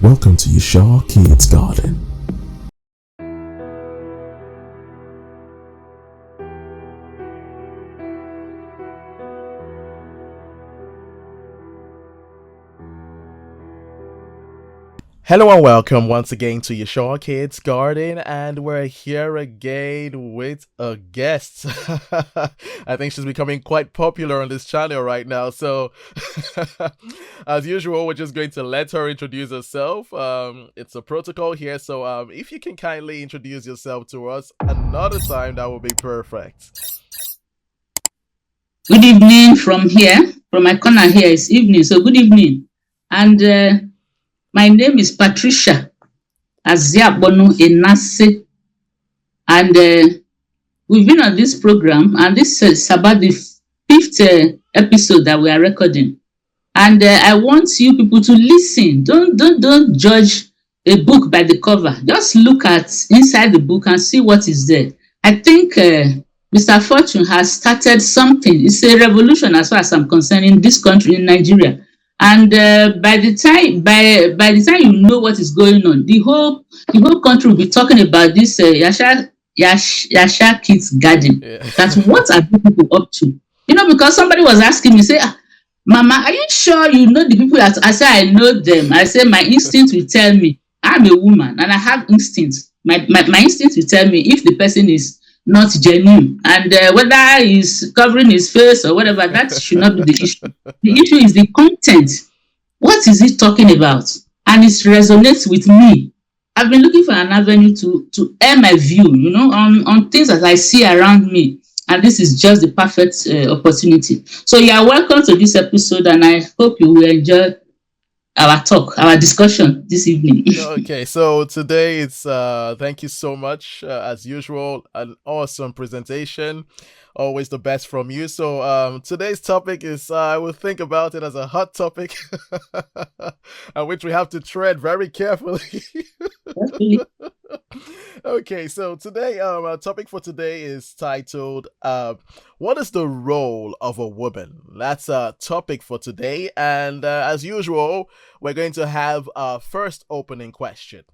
Welcome to Yeshua Kids Garden. Hello and welcome once again to Yeshua Kids Garden, and we're here again with a guest. I think she's becoming quite popular on this channel right now, so as usual, we're just going to let her introduce herself. It's a protocol here, so if you can kindly introduce yourself to us another time, that would be perfect. Good evening from here. From my corner here, it's evening, so good evening. And my name is Patricia Aziabonu Enase, and we've been on this program, and this is about the fifth episode that we are recording. And I want you people to listen. Don't judge a book by the cover. Just look at inside the book and see what is there. I think Mr. Fortune has started something. It's a revolution as far as I'm concerned in this country, in Nigeria. And by the time you know what is going on, the whole country will be talking about this Yasha Kids Garden. Yeah. That's what are the people up to? You know, because somebody was asking me, say, Mama, are you sure you know the people that I say I know them? I say my instinct will tell me. I'm a woman and I have instincts. My instinct will tell me if the person is not genuine, and whether he's covering his face or whatever, that should not be the issue. The issue is the content. What is he talking about? And it resonates with me. I've been looking for an avenue to air my view, you know, on things that I see around me, and this is just the perfect opportunity. So you are welcome to this episode, and I hope you will enjoy our talk, our discussion this evening. Okay, so today it's thank you so much, as usual, an awesome presentation, always the best from you. So today's topic is I will think about it as a hot topic and which we have to tread very carefully. Okay, so today our topic for today is titled what is the role of a woman? That's a topic for today, and as usual, we're going to have our first opening question.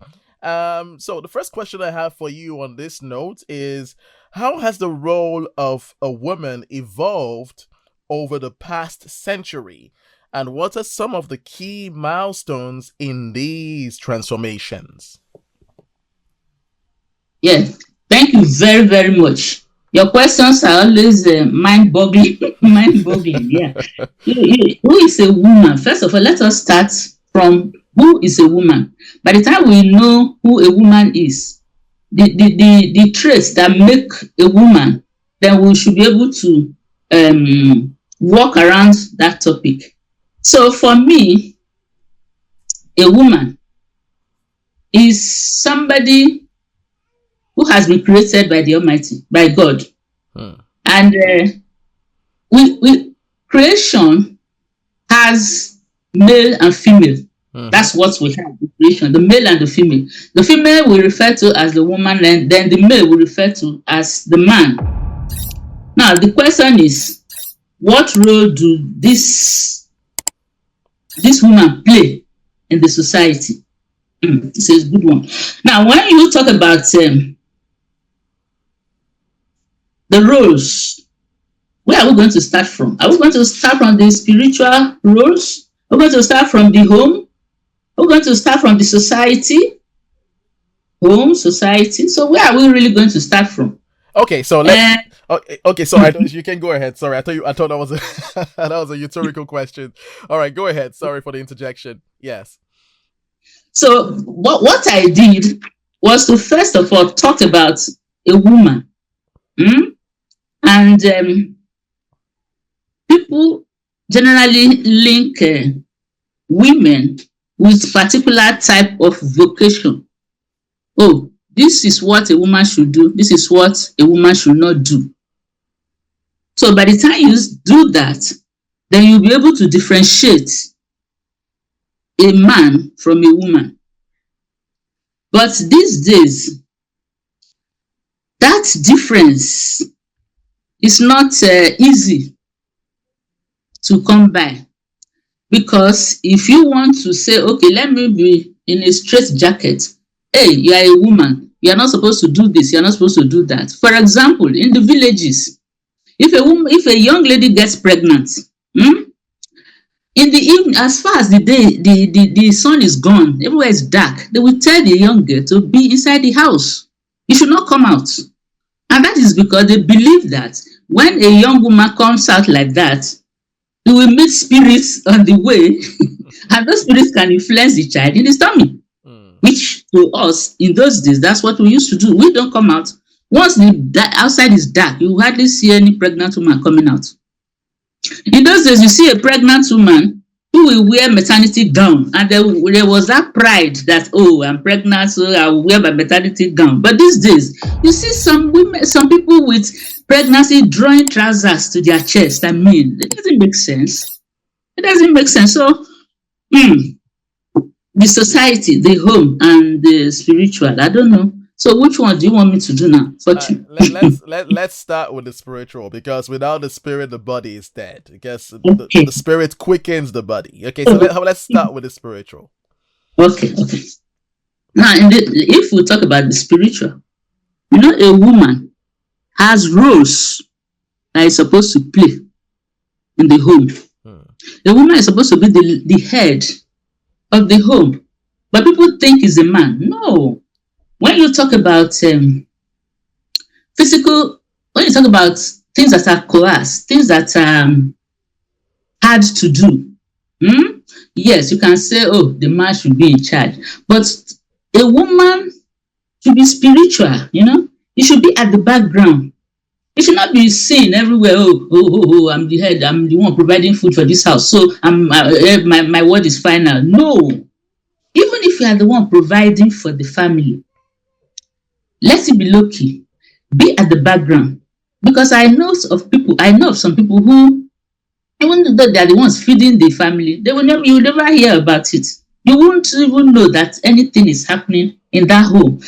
So the first question I have for you on this note is, how has the role of a woman evolved over the past century? And what are some of the key milestones in these transformations? Yes, thank you very, very much. Your questions are always mind-boggling. Mind-boggling, yeah. Who is a woman? First of all, let us start from who is a woman. By the time we know who a woman is, the traits that make a woman, then we should be able to walk around that topic. So for me, a woman is somebody who has been created by the Almighty, by God. And creation has male and female. That's what we have in creation, the male and the female. The female we refer to as the woman, and then the male we refer to as the man. Now, the question is, what role do this woman play in the society? This is a good one. Now, when you talk about the roles, where are we going to start from? Are we going to start from the spiritual roles? Are we going to start from the home? Are we going to start from the society? Home, society. So where are we really going to start from? Okay, so let's. Okay, so you can go ahead. Sorry, I thought that was that was a rhetorical question. All right, go ahead. Sorry for the interjection. Yes. So what I did was to first of all talk about a woman. And people generally link women with particular type of vocation. Oh, this is what a woman should do. This is what a woman should not do. So by the time you do that, then you'll be able to differentiate a man from a woman. But these days, that difference is not easy to come by, because if you want to say, okay, let me be in a straight jacket. Hey, you are a woman. You are not supposed to do this. You are not supposed to do that. For example, in the villages, if a young lady gets pregnant, in the evening, as far as the day, the sun is gone, everywhere is dark, they will tell the young girl to be inside the house. You should not come out. And that is because they believe that when a young woman comes out like that, he will meet spirits on the way, and those spirits can influence the child in his tummy. Which to us in those days, that's what we used to do. We don't come out. Once the outside is dark, you hardly see any pregnant woman coming out. In those days, you see a pregnant woman who will wear maternity gown, and there was that pride that, oh, I'm pregnant, so I will wear my maternity gown. But these days, you see some women, some people with pregnancy drawing trousers to their chest. I mean, it doesn't make sense. It doesn't make sense. So, the society, the home, and the spiritual, I don't know. So which one do you want me to do now? Let's start with the spiritual, because without the spirit, the body is dead. I guess Okay. the spirit quickens the body. Okay, so let's start with the spiritual. Okay. Now, if we talk about the spiritual, a woman has roles that is supposed to play in the home. A woman is supposed to be the head of the home, but people think it's a man. No. When you talk about physical, when you talk about things that are coerced, things that are hard to do, yes, you can say, oh, the man should be in charge. But a woman should be spiritual, It should be at the background. It should not be seen everywhere. Oh, I'm the head. I'm the one providing food for this house. So my word is final. No. Even if you are the one providing for the family, let it be low key. Be at the background. Because I know of some people who, even though they are the ones feeding the family, you will never hear about it. You won't even know that anything is happening in that home.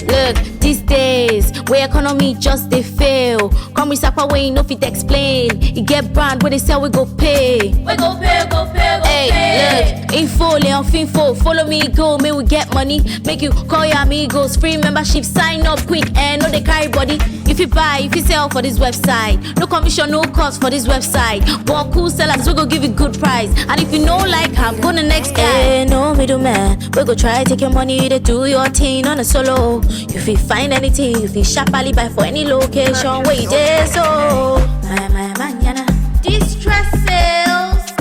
Look, these days, where economy just they fail. Come with Sapa way, no fit explain. You get brand where they sell, we go pay. We go pay, go pay, go pay. Hey, look, info, Leon Finfo, follow me, go, may we get money. Make you call your amigos, free membership, sign up quick, and no they carry body. If you buy, if you sell for this website, no commission, no cost for this website. One cool sellers, we go give you good price. And if you know like I'm gonna next guy. Hey, no middleman, we go try take your money to do your thing on a solo. If you find anything, if you sharply buy for any location, where you there, so my manana. Distress sales.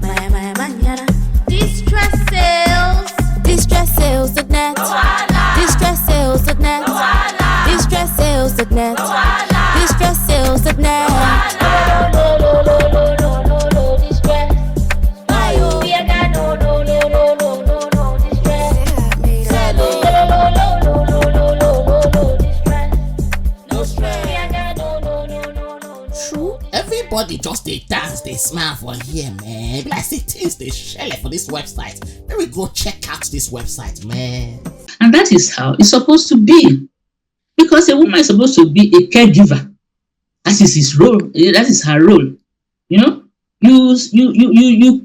My manana. Distress sales. Distress sales.net. Distress sales.net. Distress sales.net. Distress sales.net. Everybody just they dance, they smile for here, man. Like say things they share for this website. Let me go check out this website, man. And that is how it's supposed to be. Because a woman is supposed to be a caregiver. That is his role. That is her role. You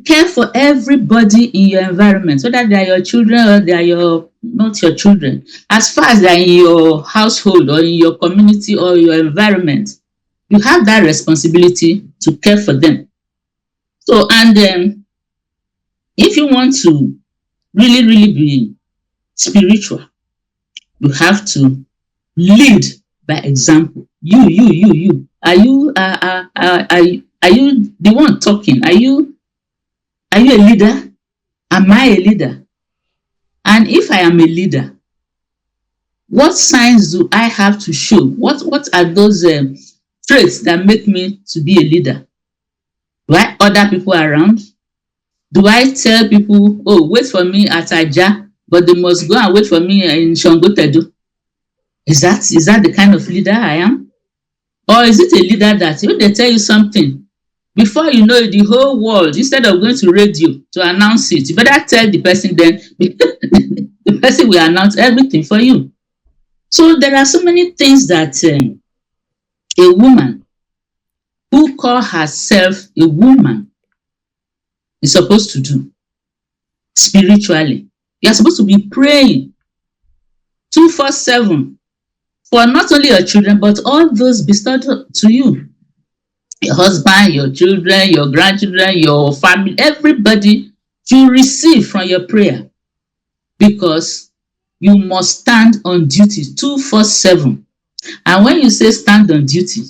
care for everybody in your environment, whether they are your children or they are not your children. As far as they are in your household or in your community or your environment, you have that responsibility to care for them. So, and if you want to really be spiritual, you have to lead by example. You. Are you the one talking? Are you a leader? Am I a leader? And if I am a leader, what signs do I have to show? What are those traits that make me to be a leader? Do I order people around? Do I tell people, oh, wait for me at Aja, but they must go and wait for me in Shangotedo? Is that the kind of leader I am? Or is it a leader that if they tell you something, Before you know it, the whole world, instead of going to radio to announce it, you better tell the person, then the person will announce everything for you. So there are so many things that a woman who call herself a woman is supposed to do spiritually. You are supposed to be praying 247 for not only your children, but all those bestowed to you. Your husband, your children, your grandchildren, your family, everybody you receive from your prayer, because you must stand on duty 247. And when you say stand on duty,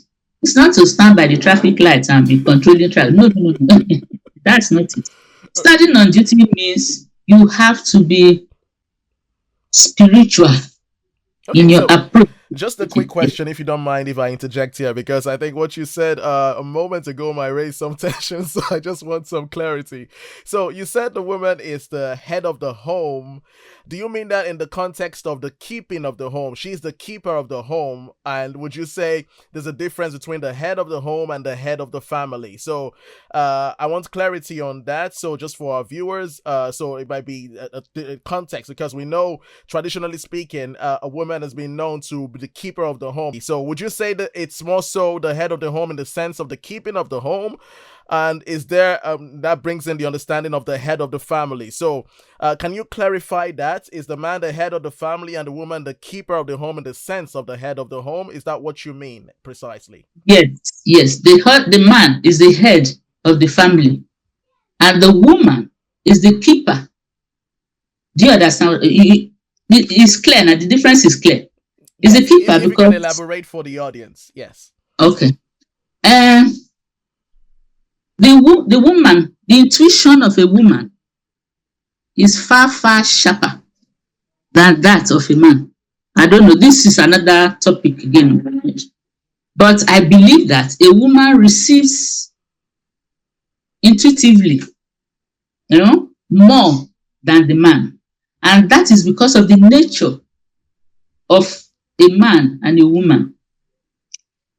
it's not to stand by the traffic lights and be controlling traffic. No, no, no. That's not it. Standing on duty means you have to be spiritual in your approach. Just a quick question, if you don't mind if I interject here, because I think what you said a moment ago might raise some tension, so I just want some clarity. So you said the woman is the head of the home. Do you mean that in the context of the keeping of the home? She's the keeper of the home. And would you say there's a difference between the head of the home and the head of the family? So I want clarity on that. So just for our viewers, so it might be a context, because we know, traditionally speaking, a woman has been known to be the keeper of the home. So would you say that it's more so the head of the home in the sense of the keeping of the home? And is there, that brings in the understanding of the head of the family. So can you clarify that? Is the man the head of the family and the woman the keeper of the home in the sense of the head of the home? Is that what you mean precisely? Yes, yes. The man is the head of the family and the woman is the keeper. Do you understand? It's clear now. The difference is clear. It's Yes, a keeper if you because, can elaborate for the audience. Yes. okay. The woman, the intuition of a woman is far, far sharper than that of a man. I don't know. This is another topic again. But I believe that a woman receives intuitively, more than the man. And that is because of the nature of a man and a woman.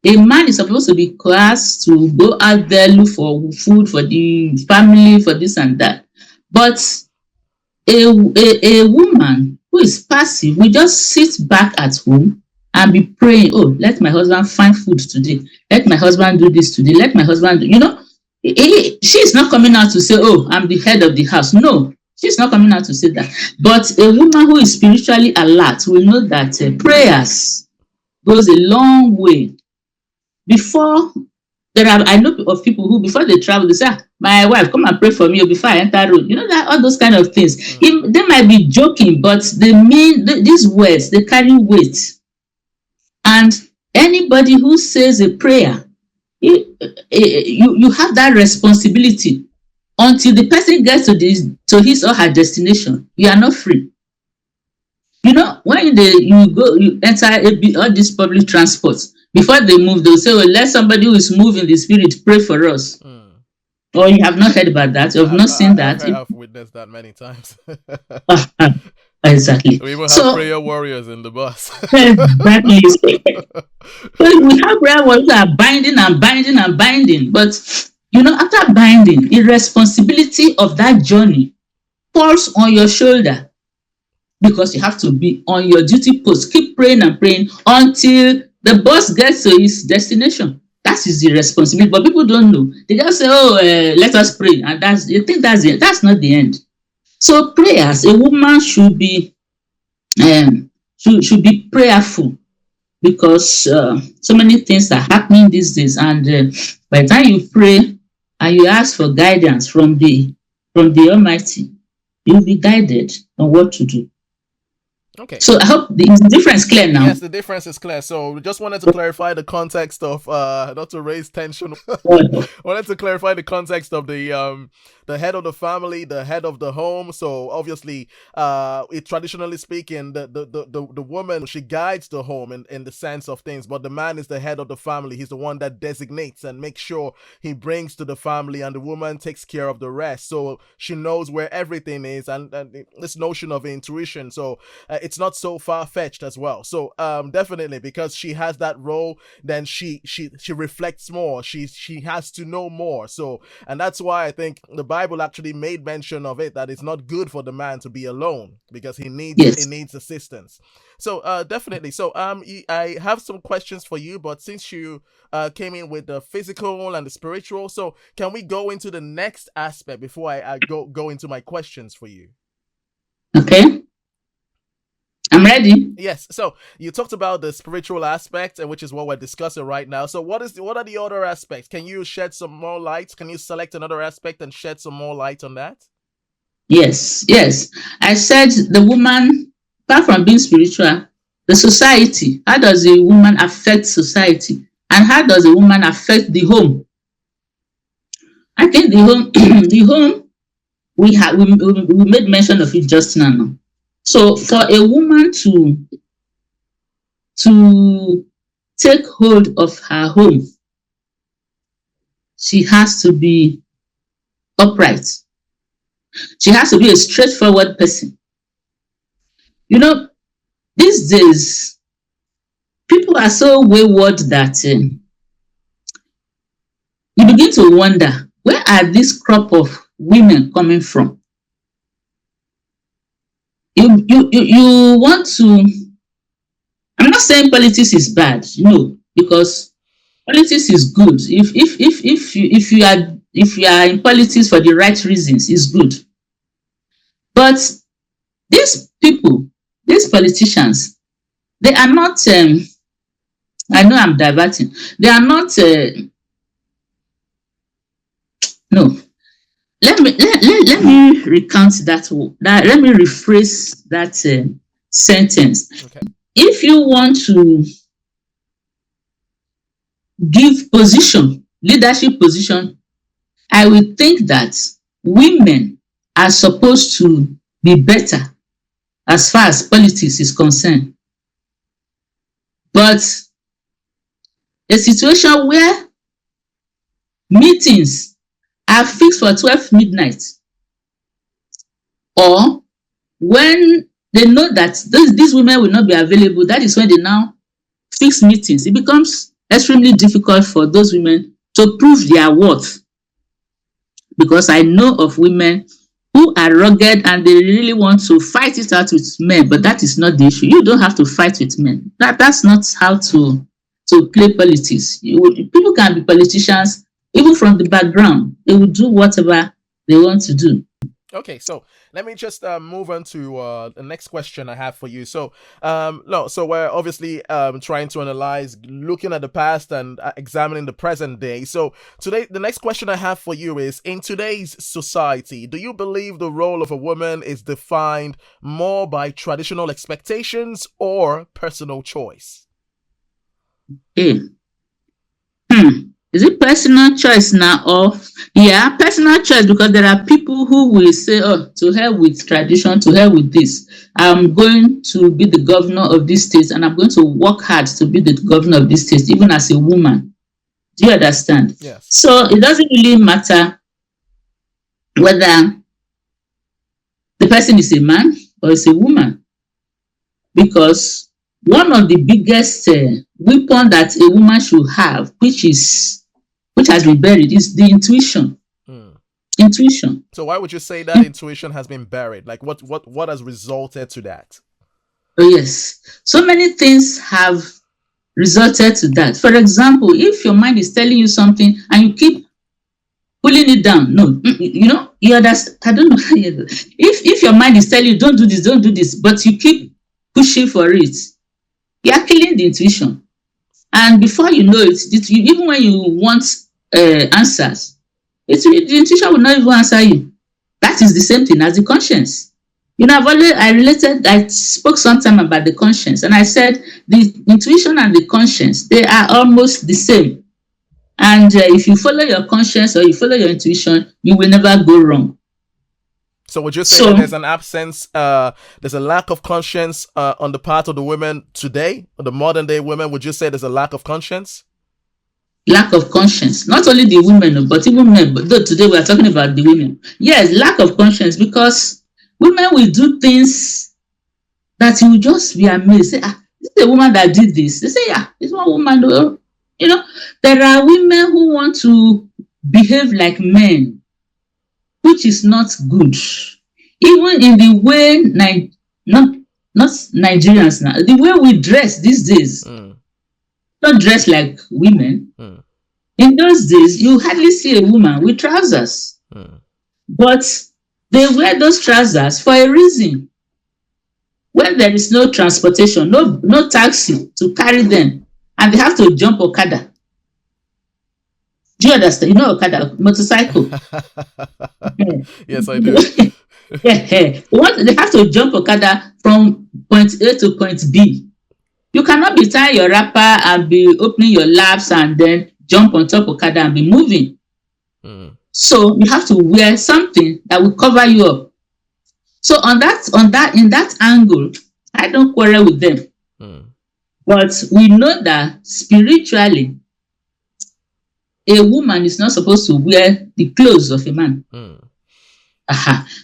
A man is supposed to be class to go out there, look for food for the family, for this and that. But a woman who is passive will just sit back at home and be praying, oh, let my husband find food today. Let my husband do this today. Let my husband do, she is not coming out to say, oh, I'm the head of the house. No, she's not coming out to say that. But a woman who is spiritually alert will know that prayers goes a long way. Before, I know of people who, before they travel, they say, my wife, come and pray for me before I enter road. That all those kind of things. They might be joking, but they mean these words, they carry weight. And anybody who says a prayer, you have that responsibility. Until the person gets to his or her destination, you are not free. When you enter all these public transports, before they move, they'll say, well, let somebody who is moving the spirit pray for us. Or you have not heard about that, you have not seen that. I've witnessed that many times. Exactly. We even have prayer warriors in the bus. Exactly. So we have prayer warriors that are binding and binding and binding. But, after binding, the responsibility of that journey falls on your shoulder, because you have to be on your duty post. Keep praying and praying until the bus gets to its destination. That is the responsibility. But people don't know. They just say, oh, let us pray. And you think that's the end. That's not the end. So prayers, a woman should be prayerful, because so many things are happening these days. And by the time you pray and you ask for guidance from the Almighty, you'll be guided on what to do. Okay. So I hope the difference is clear now. Yes, the difference is clear. So we just wanted to clarify the context of not to raise tension. Wanted to clarify the context of the head of the family, the head of the home. So obviously, traditionally speaking, the woman, she guides the home in the sense of things, but the man is the head of the family. He's the one that designates and makes sure he brings to the family, and the woman takes care of the rest. So she knows where everything is, and this notion of intuition. So it's not so far fetched as well. So definitely, because she has that role, then she reflects more. She has to know more. So, and that's why I think the Bible actually made mention of it, that it's not good for the man to be alone, because he Yes. needs assistance. So definitely. So I have some questions for you, but since you came in with the physical and the spiritual, so can we go into the next aspect before I go into my questions for you? Okay. I'm ready. Yes. So you talked about the spiritual aspect, and which is what we're discussing right now. So what are the other aspects? Can you shed some more light? Can you select another aspect and shed some more light on that? Yes. Yes. I said the woman, apart from being spiritual, the society. How does a woman affect society? And how does a woman affect the home? I think the home, the home, we made mention of it just now. So for a woman to take hold of her home, she has to be upright. She has to be a straightforward person. You know, these days, people are so wayward that you begin to wonder, where are this crop of women coming from? You want to, I'm not saying politics is bad, no, because politics is good. If you are in politics for the right reasons, it's good. But these people, these politicians, they are not. I know I'm diverting. They are not. No. Let me recount that. Let me rephrase that sentence. Okay. If you want to give position, leadership position, I would think that women are supposed to be better as far as politics is concerned. But a situation where meetings are fixed for 12 midnight, or when they know that these women will not be available, that is when they now fix meetings. It becomes extremely difficult for those women to prove their worth. Because I know of women who are rugged and they really want to fight it out with men, but that is not the issue. You don't have to fight with men. That's not how to play politics. People can be politicians even from the background. They will do whatever they want to do. Okay, so let me just move on to the next question I have for you. So, so we're obviously trying to analyze, looking at the past and examining the present day. So today, the next question I have for you is: in today's society, do you believe the role of a woman is defined more by traditional expectations or personal choice? Hey. Is it personal choice now? Or yeah, personal choice, because there are people who will say, oh, to hell with tradition, to hell with this. I'm going to be the governor of this state and I'm going to work hard to be the governor of this state, even as a woman. Do you understand? Yes. So it doesn't really matter whether the person is a man or is a woman, because one of the biggest weapon that a woman should have, which has been buried, is the intuition. Intuition. So why would you say that intuition has been buried? Like what has resulted to that? Oh yes, so many things have resulted to that. For example, if your mind is telling you something and you keep pulling it down, no, you understand. I don't know. If your mind is telling you don't do this, but you keep pushing for it, you are killing the intuition. And before you know it, even when you want answers, the intuition will not even answer you. That is the same thing as the conscience. I spoke sometime about the conscience, and I said the intuition and the conscience, they are almost the same. And if you follow your conscience or you follow your intuition, you will never go wrong. So would you say that there's an absence, there's a lack of conscience on the part of the women today, the modern day women? Would you say there's a lack of conscience? Lack of conscience. Not only the women, but even men. But though today we are talking about the women. Yes, lack of conscience, because women will do things that you will just be amazed. Say, this is a woman that did this. They say, yeah, it's one woman. You know, there are women who want to behave like men, which is not good. Even in the way, not Nigerians now, the way we dress these days, not dress like women. In those days, you hardly see a woman with trousers. But they wear those trousers for a reason. When there is no transportation, no taxi to carry them, and they have to jump Okada. Do you understand? You know Okada, motorcycle. Yes, I do. They have to jump Okada from point A to point B. You cannot be tying your wrapper and be opening your laps and then jump on top of Okada and be moving. So you have to wear something that will cover you up. So in that angle, I don't quarrel with them. But we know that spiritually, a woman is not supposed to wear the clothes of a man.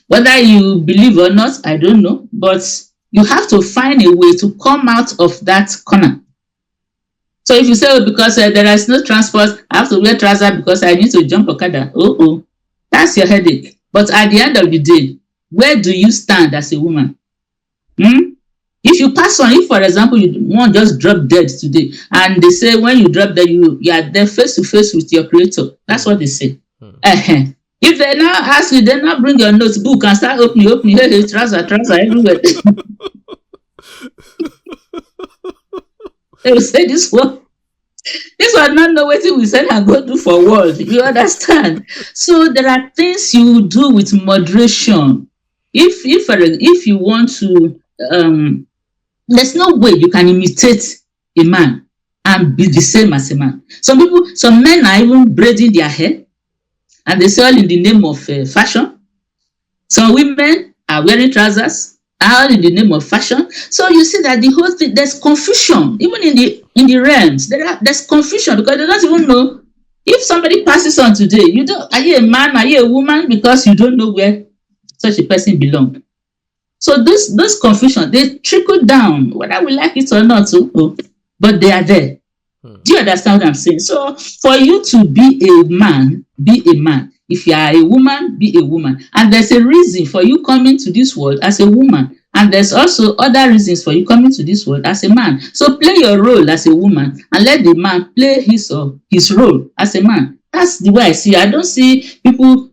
Whether you believe or not, I don't know. But you have to find a way to come out of that corner. So if you say, because there is no transport, I have to wear trousers because I need to jump Okada. That's your headache. But at the end of the day, where do you stand as a woman? If you pass on, if for example, you want just drop dead today, and they say when you drop dead, you are there face to face with your creator. That's what they say. If they now ask you, they now bring your notebook and start opening, hey, trouser everywhere. They will say this one not know what we send and go do for world. You understand? So there are things you do with moderation. If you want to, there's no way you can imitate a man and be the same as a man. Some men are even braiding their hair, and they say all in the name of fashion. Some women are wearing trousers, all in the name of fashion. So you see that the whole thing, there's confusion even in the realms. There's confusion because they don't even know if somebody passes on today. Are you a man? Are you a woman? Because you don't know where such a person belongs. So those confusion, they trickle down, whether we like it or not. But they are there. Do you understand what I'm saying? So for you to be a man, be a man. If you are a woman, be a woman. And there's a reason for you coming to this world as a woman. And there's also other reasons for you coming to this world as a man. So play your role as a woman and let the man play his role as a man. That's the way I see it. I don't see people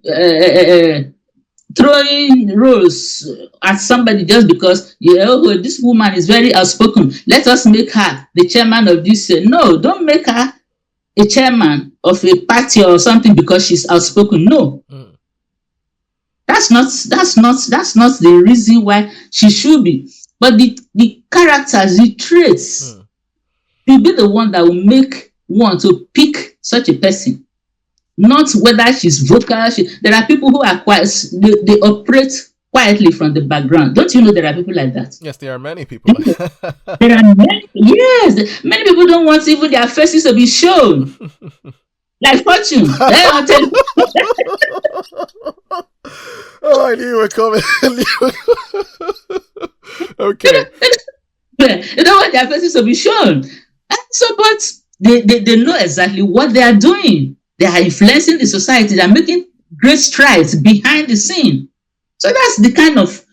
throwing roles at somebody just because this woman is very outspoken. Let us make her the chairman of this. No, don't make her a chairman of a party or something because she's outspoken. No. That's not the reason why she should be. But the characters, the traits, will be the one that will make one to pick such a person. Not whether she's vocal. There are people who are quiet. They operate quietly from the background. Don't you know there are people like that? Yes, there are many people. There are many. Yes, many people don't want even their faces to be shown. Like Fortune. I knew you were coming. Okay. They don't want their faces to be shown. But they know exactly what they are doing. They are influencing the society. They are making great strides behind the scene. So that's the kind of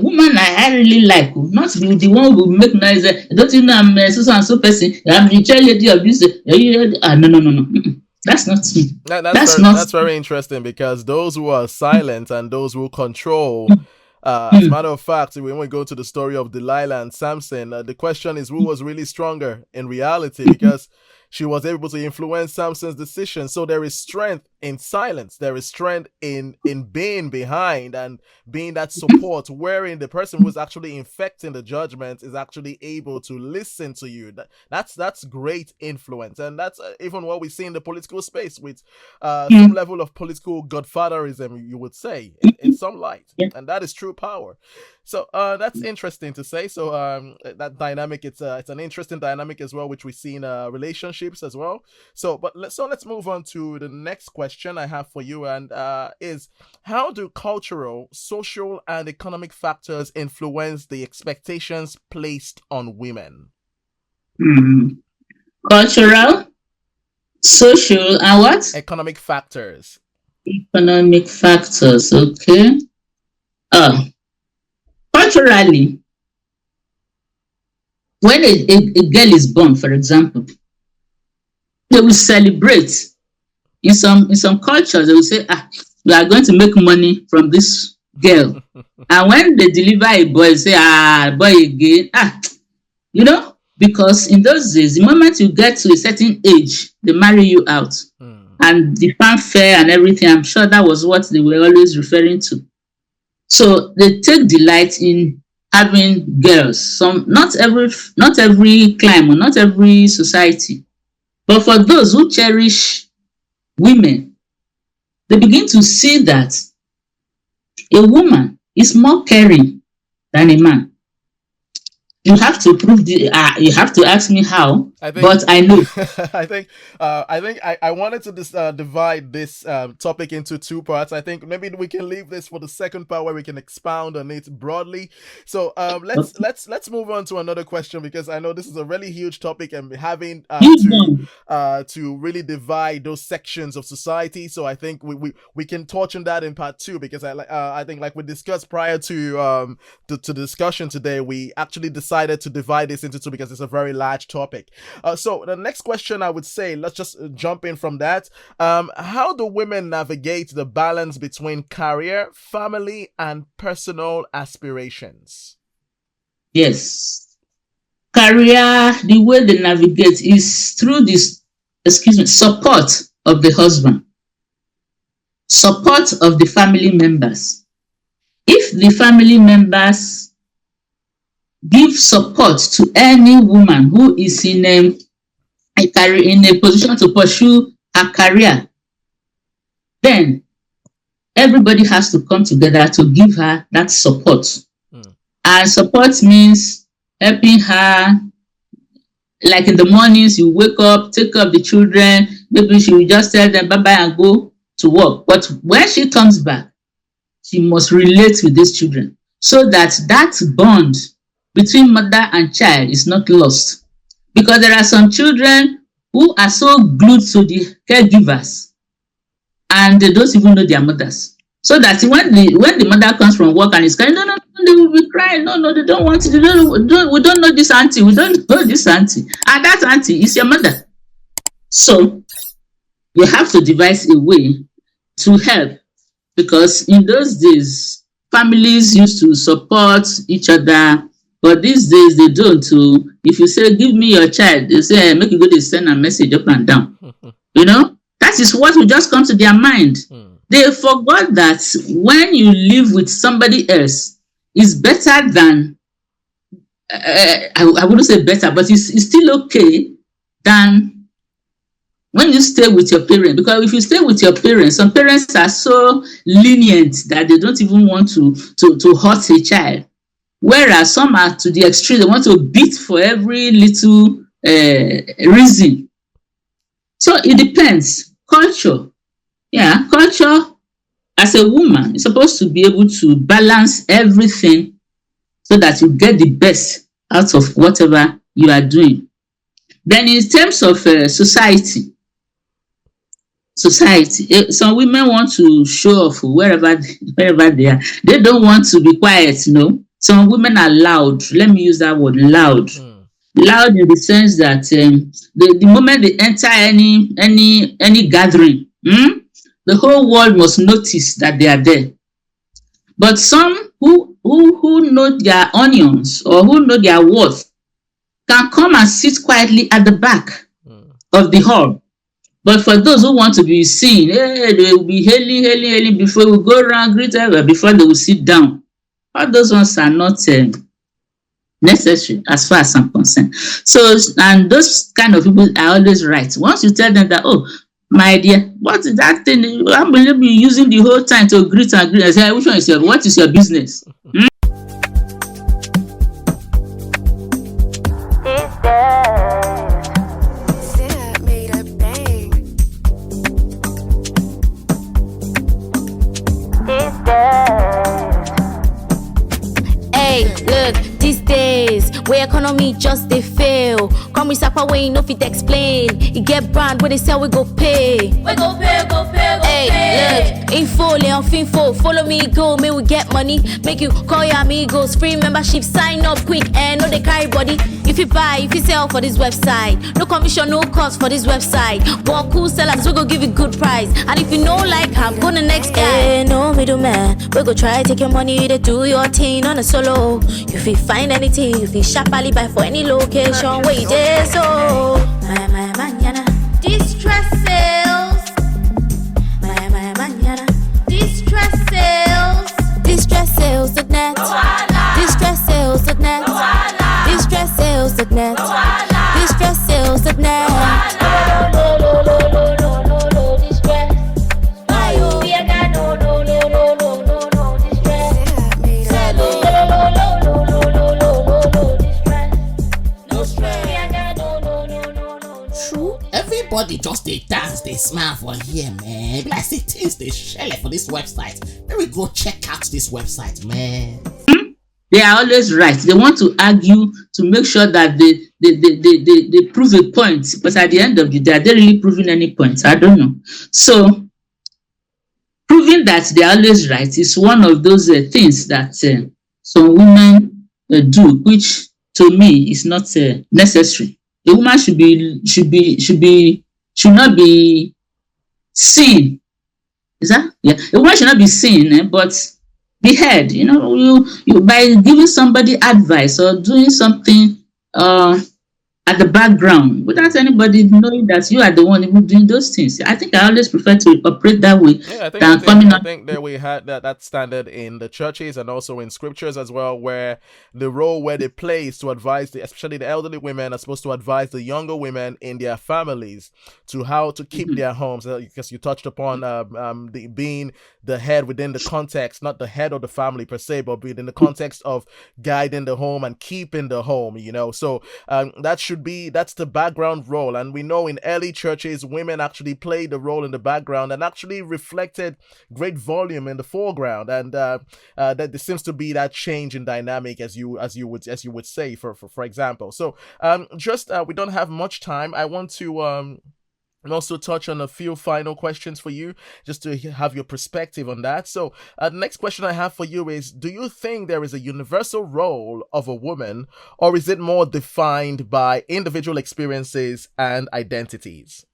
woman I really like. Not the one who make noise. Don't you know I'm so and so person? I'm the chair lady of this. No. That's not me. That's very interesting because those who are silent and those who control. As a matter of fact, when we go to the story of Delilah and Samson, the question is who was really stronger in reality, because she was able to influence Samson's decision. So there is strength in silence. There is strength in being behind and being that support, wherein the person who's actually infecting the judgment is actually able to listen to you. That's great influence. And that's even what we see in the political space with some level of political godfatherism, you would say, in some light. And that is true power. So that's interesting to say. So that dynamic, it's an interesting dynamic as well, which we see in relationships. relationships as well. So let's move on to the next question I have for you, and is how do cultural, social, and economic factors influence the expectations placed on women? Cultural, social, and what? Economic factors. Economic factors. Okay. Culturally, when a girl is born, for example, they will celebrate. In some cultures, they will say, we are going to make money from this girl. And when they deliver a boy, they say, boy again. Because in those days, the moment you get to a certain age, they marry you out. And the fanfare and everything, I'm sure that was what they were always referring to. So they take delight in having girls. Not every climate, not every society. But for those who cherish women, they begin to see that a woman is more caring than a man. You have to prove you have to ask me how, but I know. I wanted to divide this topic into two parts. I think maybe we can leave this for the second part where we can expound on it broadly. So let's move on to another question, because I know this is a really huge topic and having to really divide those sections of society. So I think we can touch on that in part two, because I think, like we discussed prior to the discussion today, we actually decided to divide this into two because it's a very large topic. So the next question, I would say, let's just jump in from that. How do women navigate the balance between career, family, and personal aspirations? Yes. Career, the way they navigate is through this, support of the husband, support of the family members. If the family members give support to any woman who is in a position to pursue a career, then everybody has to come together to give her that support. And support means helping her, like in the mornings, you wake up, take up the children, maybe she will just tell them bye-bye and go to work. But when she comes back, she must relate with these children so that bond between mother and child is not lost. Because there are some children who are so glued to the caregivers and they don't even know their mothers. So that when the mother comes from work and is crying, no, they will be crying. No, they don't want it. We don't know this auntie. We don't know this auntie. And that auntie is your mother. So you have to devise a way to help. Because in those days, families used to support each other. But these days they don't. If you say, give me your child, they say, make you go to send a message up and down. That is what will just come to their mind. They forgot that when you live with somebody else, it's better than, I wouldn't say better, but it's still okay than when you stay with your parents. Because if you stay with your parents, some parents are so lenient that they don't even want to hurt a child. Whereas some are to the extreme, they want to beat for every little reason. So it depends. Culture. Yeah, culture as a woman is supposed to be able to balance everything so that you get the best out of whatever you are doing. Then in terms of society, some women want to show off wherever they are. They don't want to be quiet, Some women are loud. Let me use that word, loud. Loud in the sense that the moment they enter any gathering, the whole world must notice that they are there. But some who know their onions or who know their worth can come and sit quietly at the back of the hall. But for those who want to be seen, they will be hailing before we go around, greet everyone before they will sit down. All those ones are not necessary as far as I'm concerned. So, and those kind of people are always right. Once you tell them that, oh, my dear, what is that thing? I believe you using the whole time to greet and greet. I say, which one is what is your business? look, these days, where economy just they fail. Come with Sapa where you know fit explain. You get brand where they sell we go pay. We go pay, go pay, go pay. Hey, look, info, Leon Finfo, follow me, go, may we get money. Make you call your amigos, free membership, sign up quick, and no they carry body. If you buy, if you sell for this website, no commission, no cost for this website. But cool sellers, we go give you good price. And if you know like I'm go the next guy. Hey, no middleman, we go try take your money, to do your thing on a solo. If you find anything, if you sharply buy for any location, where you there, so my manana, distress sales. My manana, distress sales. Distress sales.net. Distress sales.net. Distress sales.net. Distress sales.net. Everybody just they dance, they smile for here, man. Be like say things they share for this website. Maybe go check out this website, man. They are always right. They want to argue to make sure that they prove a point. But at the end of the day, are they really proving any points? I don't know. So proving that they are always right is one of those things that some women do, which to me is not necessary. A woman should not be seen. Is that? Yeah. A woman should not be seen, but be heard. You know, you by giving somebody advice or doing something at the background without anybody knowing that you are the one even doing those things. I think I always prefer to operate that way than coming up. I think that we had that standard in the churches and also in scriptures as well, where the role where they play is to advise, especially the elderly women are supposed to advise the younger women in their families to how to keep their homes. Because you touched upon being the head within the context, not the head of the family per se, but within the context of guiding the home and keeping the home, you know. So that's the background role. And we know in early churches, women actually played the role in the background and actually reflected great volume in the foreground. And that there seems to be that change in dynamic, as you would say, for example. So we don't have much time. I want to and also touch on a few final questions for you, just to have your perspective on that. So the next question I have for you is, do you think there is a universal role of a woman, or is it more defined by individual experiences and identities?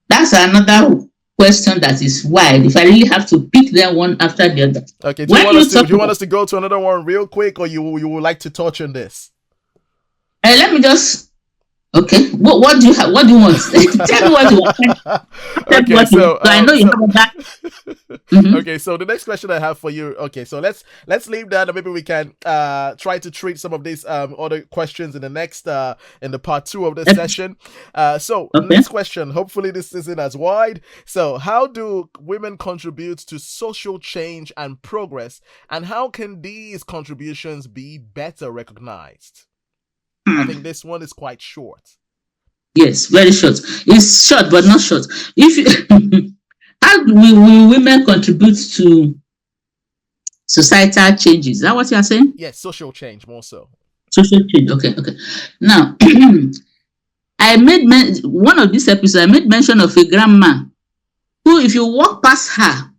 That's another question that is wide. If I really have to pick them one after the other. Okay, do you want us to go to another one real quick, or you would like to touch on this? Let me just... Okay. What do you have? What do you want? Tell me what you want. Okay, so I know you have that. Mm-hmm. Okay, so the next question I have for you. Okay, so let's leave that, and maybe we can try to treat some of these other questions in the next in the part 2 of this session. Next question. Hopefully this isn't as wide. So, how do women contribute to social change and progress, and how can these contributions be better recognized? I think this one is quite short. Yes, very short. It's short, but not short. How do women contribute to societal changes? Is that what you are saying? Yes, social change more so. Social change. Okay. Now, I made one of these episodes. I made mention of a grandma who, if you walk past her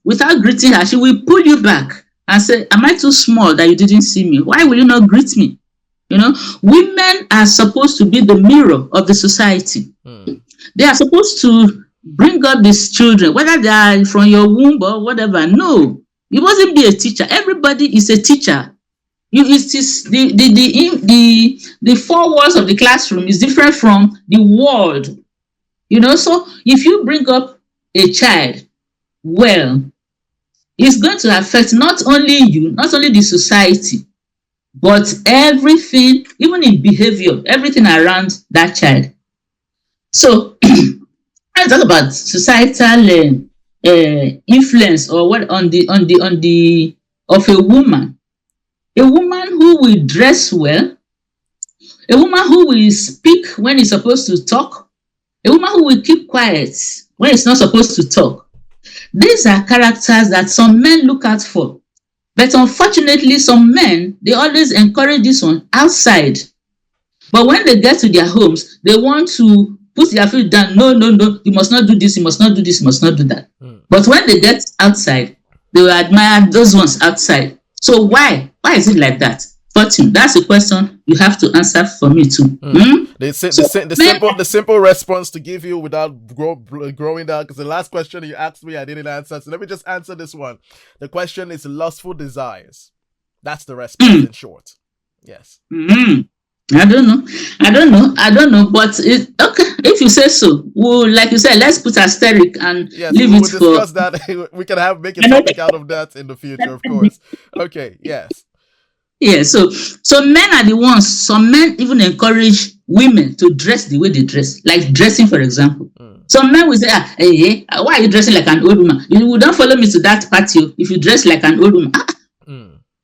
without greeting her, she will pull you back and say, "Am I too small that you didn't see me? Why will you not greet me?" You know, women are supposed to be the mirror of the society. They are supposed to bring up these children, whether they are from your womb or whatever. No, you mustn't be a teacher. Everybody is a teacher. It is the 4 walls of the classroom is different from the world. You know, so if you bring up a child well, it's going to affect not only you, not only the society, but everything, even in behavior, everything around that child. So, I talk about societal influence or what on the of a woman who will dress well, a woman who will speak when it's supposed to talk, a woman who will keep quiet when it's not supposed to talk. These are characters that some men look out for. But unfortunately, some men, they always encourage this one outside. But when they get to their homes, they want to put their foot down. No, no, no, you must not do this, you must not do this, you must not do that. But when they get outside, they will admire those ones outside. So why? Why is it like that? Fortune, that's a question you have to answer for me too. The simple response to give you without growing down, because the last question you asked me I didn't answer, so let me just answer this one. The question is lustful desires. That's the response in short. Yes. I don't know, but it, okay, if you say so, well, like you said, let's put asterisk and leave it for. We'll discuss that. We can make a topic out of that in the future, of course. Okay, yes. Yeah, so men are the ones, some men even encourage women to dress the way they dress, like dressing, for example. Some men will say, hey, why are you dressing like an old woman? You don't follow me to that party if you dress like an old woman.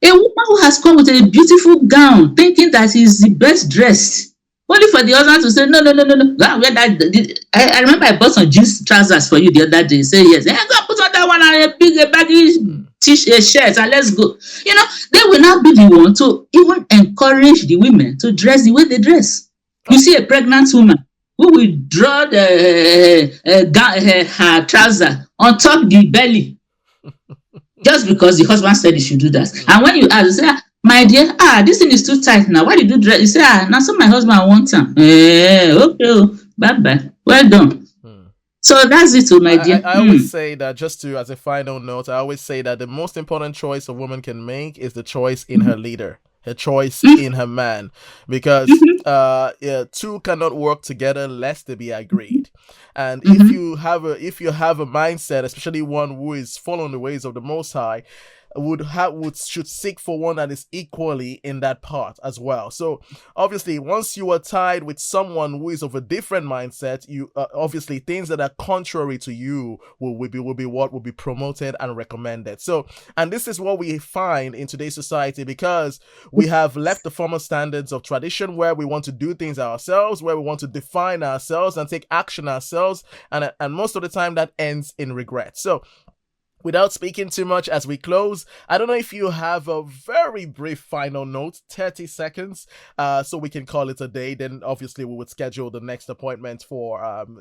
A woman who has come with a beautiful gown, thinking that he's the best dressed, only for the husband to say, no. Wear that. I remember I bought some jeans trousers for you the other day. Say yes. Go put on that one and a baggy t-shirt shirt and let's go. You know, they will not be the one to even encourage the women to dress the way they dress. You see a pregnant woman who will draw her trouser on top the belly. Just because the husband said he should do that. And when you ask, you say, my dear, this thing is too tight now. Why did you dress? You say, now so my husband wants him. Okay, bye. Well done. So that's it, my dear. I always say that, just to, as a final note, I always say that the most important choice a woman can make is the choice in her leader. Her choice in her man, because two cannot work together lest they be agreed. And if you have a mindset, especially one who is following the ways of the Most High, should seek for one that is equally in that part as well. So obviously, once you are tied with someone who is of a different mindset, you obviously things that are contrary to you will be promoted and recommended. So, and this is what we find in today's society, because we have left the former standards of tradition where we want to do things ourselves, where we want to define ourselves and take action ourselves, and most of the time that ends in regret. So, without speaking too much as we close, I don't know if you have a very brief final note, 30 seconds, so we can call it a day. Then obviously we would schedule the next appointment for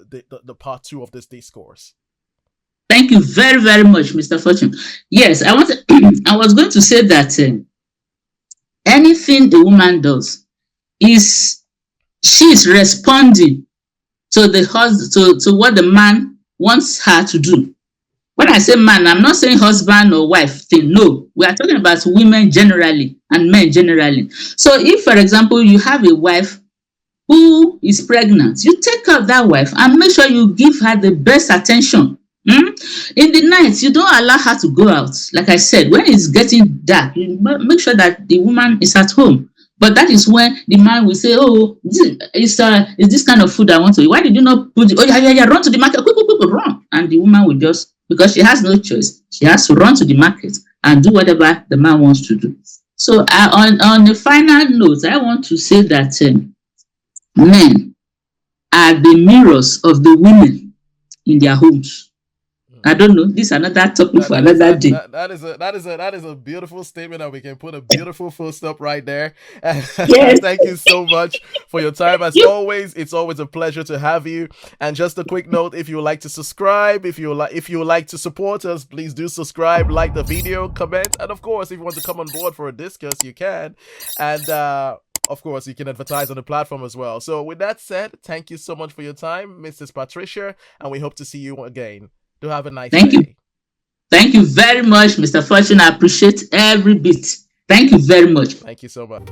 the part 2 of this discourse. Thank you very, very much, Mr. Fortune. Yes, I was going to say that anything the woman does is she is responding to to what the man wants her to do. When I say man, I'm not saying husband or wife thing. No, we are talking about women generally and men generally. So if, for example, you have a wife who is pregnant, you take care of that wife and make sure you give her the best attention. In the night, you don't allow her to go out. Like I said, when it's getting dark, you make sure that the woman is at home. But that is when the man will say, is this kind of food I want to eat? Why did you not put it? Oh, yeah, run to the market, quick, run. And the woman will just, because she has no choice, she has to run to the market and do whatever the man wants to do. So on the final note, I want to say that men are the mirrors of the women in their homes. I don't know. This is another topic for another day. That is a beautiful statement, and we can put a beautiful full stop right there. Yes. Thank you so much for your time. As always, it's always a pleasure to have you. And just a quick note: if you would like to subscribe, if you would like to support us, please do subscribe, like the video, comment, and of course, if you want to come on board for a discuss, you can. And of course, you can advertise on the platform as well. So with that said, thank you so much for your time, Mrs. Patricia, and we hope to see you again. Do have a nice day. Thank you. Thank you very much, Mr. Fortune. I appreciate every bit. Thank you very much. Thank you so much.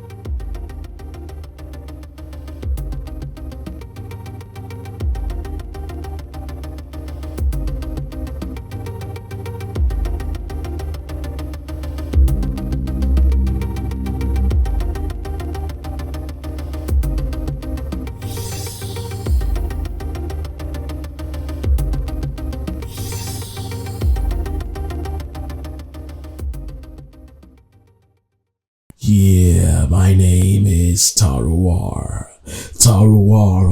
Yeah, my name is Taruar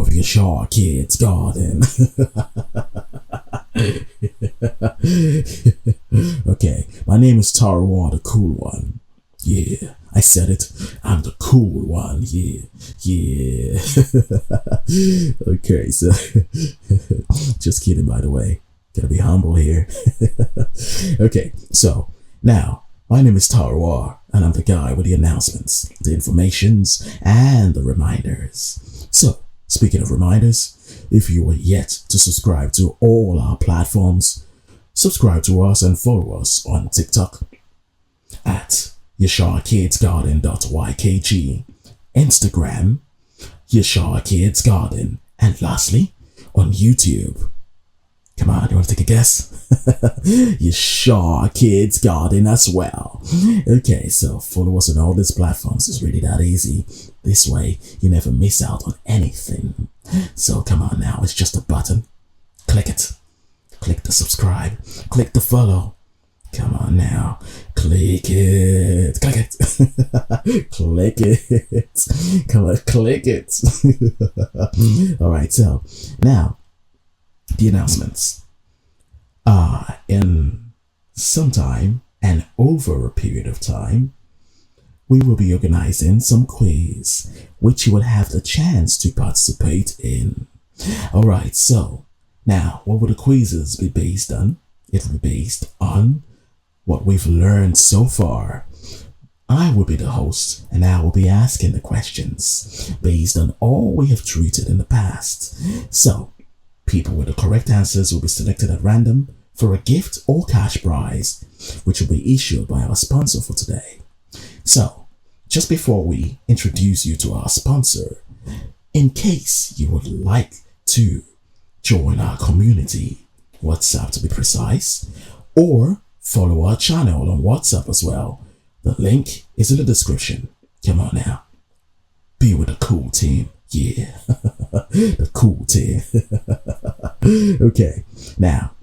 of your Shaw Kids Garden. Okay, my name is Tarwa, the cool one. Yeah, I said it. I'm the cool one. Yeah. Okay, so just kidding, by the way. Gotta be humble here. Okay, so now my name is Tarwa, and I'm the guy with the announcements, the informations, and the reminders. So, speaking of reminders, if you are yet to subscribe to all our platforms, subscribe to us and follow us on TikTok at YasharKidsGarden.ykg, Instagram, YasharKidsGarden, and lastly, on YouTube. Come on, you want to take a guess? Yashar Kids Garden as well. Okay, so follow us on all these platforms. It's really that easy. This way, you never miss out on anything. So come on now, it's just a button. Click it. Click the subscribe. Click the follow. Come on now. Click it. Click it. Click it. Come on, click it. Alright, so now the announcements. In some time and over a period of time, we will be organizing some quiz which you will have the chance to participate in. Alright, so now what will the quizzes be based on? It'll be based on what we've learned so far. I will be the host and I will be asking the questions based on all we have treated in the past. So, people with the correct answers will be selected at random for a gift or cash prize, which will be issued by our sponsor for today. So, just before we introduce you to our sponsor, in case you would like to join our community, WhatsApp to be precise, or follow our channel on WhatsApp as well, the link is in the description. Come on now. Be with the cool team. Yeah. The cool team. Okay. Now,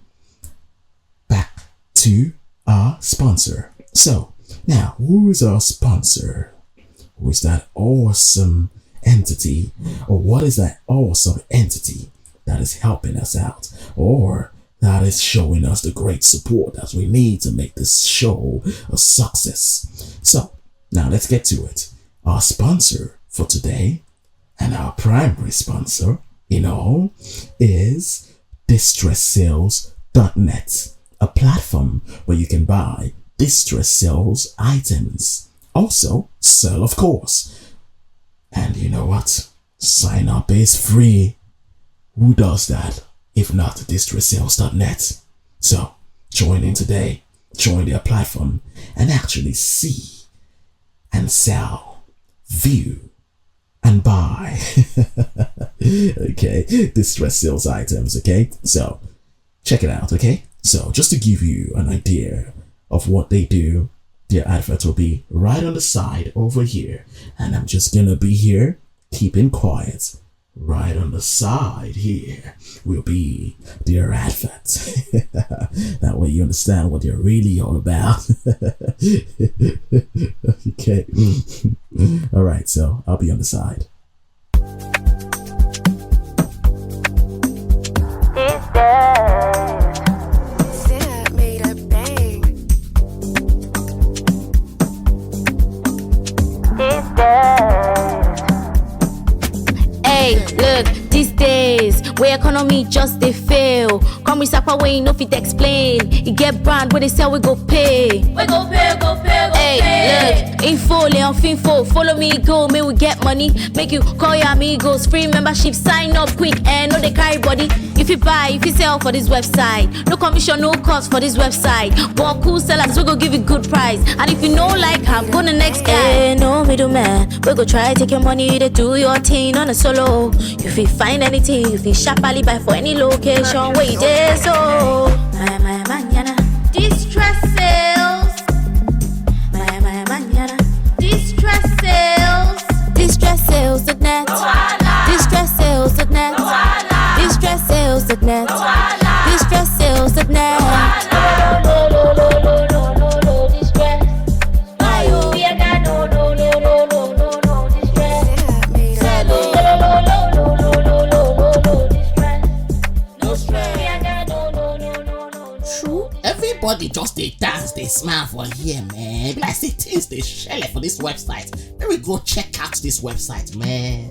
back to our sponsor. So, now, who is our sponsor? Who is that awesome entity? Or what is that awesome entity that is helping us out? Or that is showing us the great support that we need to make this show a success. So, now let's get to it. Our sponsor for today, and our primary sponsor in all, is DistressSales.net, a platform where you can buy distress sales items. Also, sell, of course. And you know what? Sign up is free. Who does that if not DistressSales.net? So, join in today, join their platform, and actually see and sell, view, and buy. Okay, distress sales items, okay? So, check it out, okay? So, just to give you an idea of what they do, their advert will be right on the side over here. And I'm just gonna be here, keeping quiet. Right on the side here will be their advert. That way you understand what they're really all about. Okay. Alright, so I'll be on the side. Hey, look, these days, where economy just they fail. Come with Sapa way, no fit explain. You get brand where they sell, we go pay. We go pay, go pay, go hey, pay. Look, info, Leon Finfo, follow me, go, may we get money. Make you call your amigos, free membership, sign up quick, and no they carry body. If you buy, if you sell for this website, no commission, no cost for this website. But cool sellers, we go give you good price. And if you know like I'm go the next guy. Hey, no middleman, we go try take your money to do your thing on a solo. If you find anything, if you sharply buy for any location, wait there so. My manana, distress sales. My manana, distress sales. Distress sales.net. Distress sales.net. Distress sales.net. Distress sales.net. Everybody just they fans they smile for here, man. But I say things they share for this website. Let me go check out this website, man.